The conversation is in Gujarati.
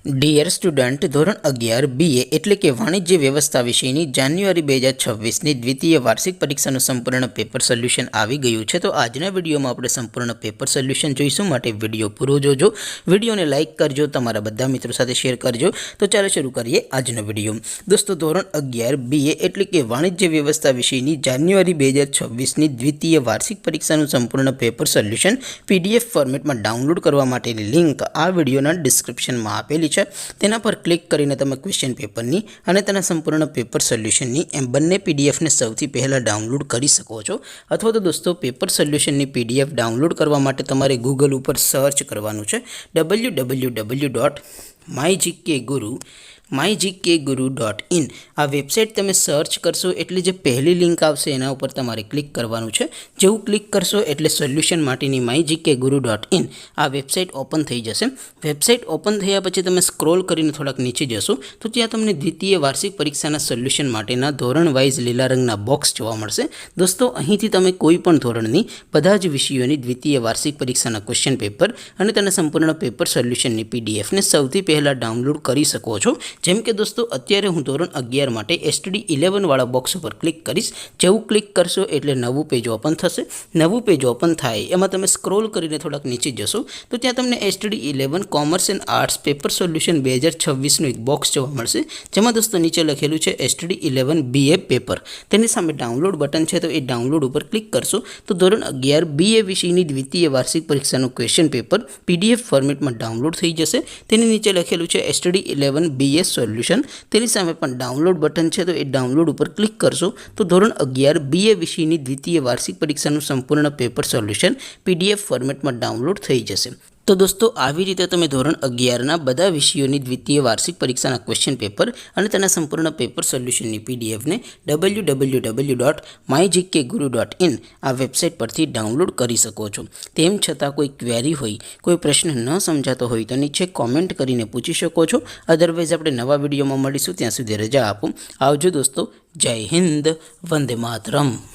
ડિયર સ્ટુડન્ટ, ધોરણ 11 BA એટલે કે વાણિજ્ય વ્યવસ્થા વિષયની જાન્યુઆરી 2026ની દ્વિતીય વાર્ષિક પરીક્ષાનું સંપૂર્ણ પેપર સોલ્યુશન આવી ગયું છે. તો આજના વિડીયોમાં આપણે સંપૂર્ણ પેપર સોલ્યુશન જોઈશું, માટે વિડીયો પૂરો જોજો. વિડીયોને લાઇક કરજો, તમારા બધા મિત્રો સાથે શેર કરજો. તો ચાલો શરૂ કરીએ આજનો વિડીયો. દોસ્તો, ધોરણ 11 BA એટલે કે વાણિજ્ય વ્યવસ્થા વિષયની જાન્યુઆરી 2026ની દ્વિતીય વાર્ષિક પરીક્ષાનું સંપૂર્ણ પેપર સોલ્યુશન PDF ફોર્મેટમાં ડાઉનલોડ કરવા માટેની લિંક આ વિડીયોના ડિસ્ક્રિપ્શનમાં આપેલી છે. તેના પર ક્લિક કરીને તમે ક્વેશ્ચન પેપરની અને તેના સંપૂર્ણ પેપર સોલ્યુશનની એમ બંને પીડીએફને સૌથી પહેલાં ડાઉનલોડ કરી શકો છો. અથવા તો દોસ્તો, પેપર સોલ્યુશનની PDF ડાઉનલોડ કરવા માટે તમારે ગૂગલ ઉપર સર્ચ કરવાનું છે www.mygkguru.in. આ વેબસાઇટ તમે સર્ચ કરશો એટલે જે પહેલી લિંક આવશે એના ઉપર તમારે ક્લિક કરવાનું છે. જેવું ક્લિક કરશો એટલે સોલ્યુશન માટેની mygkguru.in આ વેબસાઇટ ઓપન થઈ જશે. વેબસાઇટ ઓપન થયા પછી તમે સ્ક્રોલ કરીને થોડાક નીચે જશો તો ત્યાં તમને દ્વિતીય વાર્ષિક પરીક્ષાના સોલ્યુશન માટેના ધોરણ વાઇઝ લીલા રંગના બોક્સ જોવા મળશે. દોસ્તો, અહીંથી તમે કોઈ પણ ધોરણની બધા જ વિષયોની દ્વિતીય વાર્ષિક પરીક્ષાના ક્વેશ્ચન પેપર અને તેના સંપૂર્ણ પેપર સોલ્યુશનની PDFને સૌથી પહેલાં ડાઉનલોડ કરી શકો છો. જેમ કે દોસ્તો, અત્યારે હું ધોરણ 11 માટે STD 11 વાળા બોક્સ ઉપર ક્લિક કરીશ. જેવું ક્લિક કરશો એટલે નવું પેજ ઓપન થશે. નવું પેજ ઓપન થાય એમાં તમે સ્ક્રોલ કરીને થોડાક નીચે જશો તો ત્યાં તમને STD 11 commerce and arts paper solution 2026નું એક બોક્સ જોવા મળશે. જેમાં દોસ્તો નીચે લખેલું છે STD 11 BA પેપર. તેની સામે ડાઉનલોડ બટન છે, તો એ ડાઉનલોડ ઉપર ક્લિક કરશો તો ધોરણ 11 BA વિષયની દ્વિતીય વાર્ષિક પરીક્ષાનું ક્વેશ્ચન પેપર PDF ફોર્મેટમાં ડાઉનલોડ થઈ જશે. તેની નીચે લખેલું છે STD 11 BA સોલ્યુશન. તેની સામે પણ ડાઉનલોડ બટન છે, તો એ ડાઉનલોડ ઉપર ક્લિક કરશો તો ધોરણ 11 BA વિષયની દ્વિતીય વાર્ષિક પરીક્ષાનું સંપૂર્ણ પેપર સોલ્યુશન PDF ફોર્મેટમાં ડાઉનલોડ થઈ જશે. તો દોસ્તો, આવી રીતે તમે ધોરણ 11ના બધા વિષયોની દ્વિતીય વાર્ષિક પરીક્ષાના ક્વેશ્ચન પેપર અને તેના સંપૂર્ણ પેપર સોલ્યુશનની PDFને www.mygkguru.in આ વેબસાઇટ પરથી ડાઉનલોડ કરી શકો છો. તેમ છતાં કોઈ ક્વેરી હોય, કોઈ પ્રશ્ન ન સમજાતો હોય તો નીચે કોમેન્ટ કરીને પૂછી શકો છો. અધરવાઇઝ આપણે નવા વિડીયોમાં મળીશું. ત્યાં સુધી રજા આપો. આવજો દોસ્તો. જય હિન્દ. વંદે માતરમ.